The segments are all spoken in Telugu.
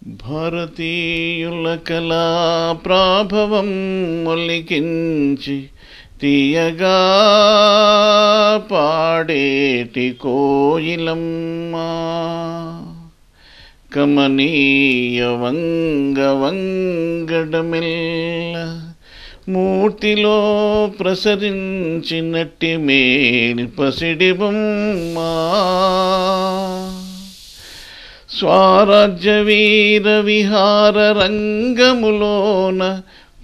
భారతీయుల కళా ప్రాభవం మొలికించి తీయగా పాడేటి కోయిలమ్మ కమనీయ వంగడమెల్ల మూర్తిలో ప్రసరించినట్టి మేని పసిడి బొమ్మ స్వరాజ్య వీర విహార రంగములోన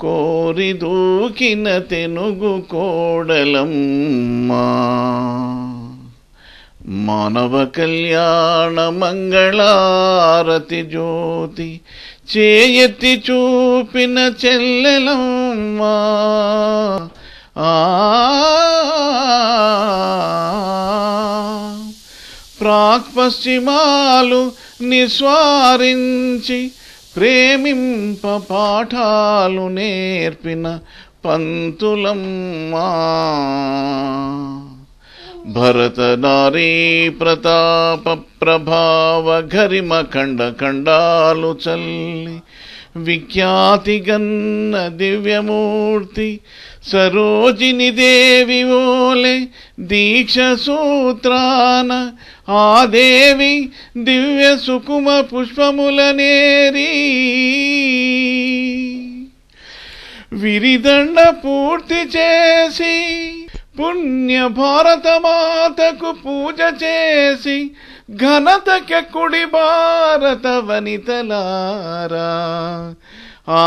కోరి దూకిన తెనుగు కోడలమ్మ మానవ కళ్యాణ మంగళారతి జ్యోతి చేయెత్తి చూపిన చెల్లెలమ్మ ప్రాక్పశ్చిమాలు నిస్వారించి ప్రేమింప పాఠాలు నేర్పిన పంతులమ్మా భరత నారీ ప్రతాప ప్రభావ గరిమ ఖండ ఖండాలు చల్లి విఖ్యాతి గన్న దివ్యమూర్తి సరోజిని దేవి ఓలే దీక్ష సూత్రాన ఆ దేవి దివ్య సుకుమ పుష్పములనేరి విరిదండ పూర్తి చేసి పుణ్య భారత మాతకు పూజ చేసి ఘనతకెక్కుడి భారత వనితలారా ఆ